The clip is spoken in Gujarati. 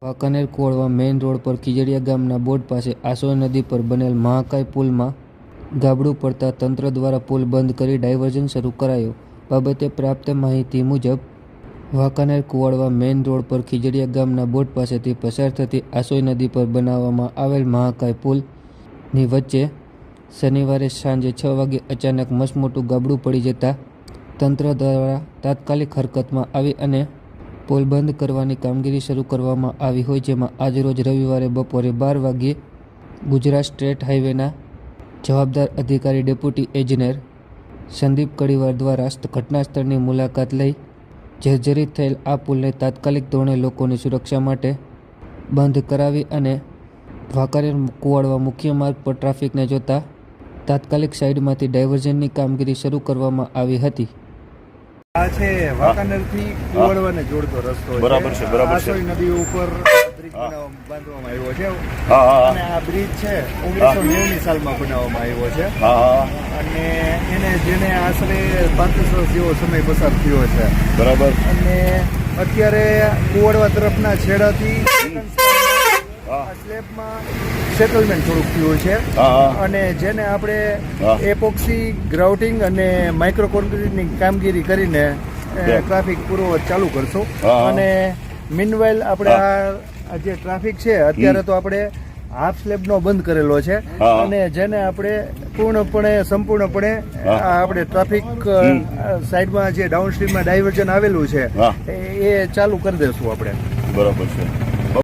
વાંકાનેર કોળવા મેઇન રોડ પર ખીજડીયા ગામના બોર્ડ પાસે આસોઈ નદી પર બનેલ મહાકાય પુલમાં ગાબડું પડતા તંત્ર દ્વારા પુલ બંધ કરી ડાયવર્ઝન શરૂ કરાયું. બાબતે પ્રાપ્ત માહિતી મુજબ વાંકાનેર કુવાડવા મેઇન રોડ પર ખીજડીયા ગામના બોર્ડ પાસેથી પસાર થતી આસોઈ નદી પર બનાવવામાં આવેલ મહાકાય પુલની વચ્ચે શનિવારે સાંજે 6 વાગે અચાનક મસમોટું ગાબડું પડી જતાં તંત્ર દ્વારા તાત્કાલિક હરકતમાં આવી અને પુલ બંધ કરવાની કામગીરી શરૂ કરવામાં આવી હોય, જેમાં આજરોજ રવિવારે બપોરે 12 વાગ્યે ગુજરાત સ્ટેટ હાઈવેના જવાબદાર અધિકારી ડેપ્યુટી એન્જિનિયર સંદીપ કડીવાર દ્વારા ઘટના સ્થળની મુલાકાત લઈ જર્જરિત થયેલ આ પુલને તાત્કાલિક ધોરણે લોકોની સુરક્ષા માટે બંધ કરાવી અને વાંકાનેર કુવાડવા મુખ્ય માર્ગ પર ટ્રાફિકને જોતા તાત્કાલિક સાઈડમાંથી ડાયવર્ઝનની કામગીરી શરૂ કરવામાં આવી હતી. આ છે વાંકાનેરથી કુવાડવાને જોડતો રસ્તો. બરાબર છે, બરાબર છે. આસોઈ નદી ઉપર બ્રિજ બાંધવામાં આવ્યો છે અને આ બ્રિજ છે 1990ની સાલમાં બનાવવામાં આવ્યો છે અને જેને આશરે 35 વર્ષ જેવો સમય પસાર થયો છે. બરાબર. અને અત્યારે કુવાડવા તરફના છેડાથી સ્લેબમાં સેટલમેન્ટ થોડુંક થયું છે અને જેને આપણે એપોક્સી ગ્રાઉટિંગ અને માઇક્રો કોન્ક્રીટની કામગીરી કરીને ટ્રાફિક પૂર્વવત ચાલુ કરશું. અને મીનવાઇલ આપણે આ જે ટ્રાફિક છે અત્યારે તો આપણે હાફ સ્લેબનો બંધ કરેલો છે અને જેને આપણે સંપૂર્ણપણે આપણે ટ્રાફિક સાઈડમાં જે ડાઉનસ્ટ્રીમમાં ડાયવર્ઝન આવેલું છે એ ચાલુ કરી દઈશું આપણે. બરાબર છે.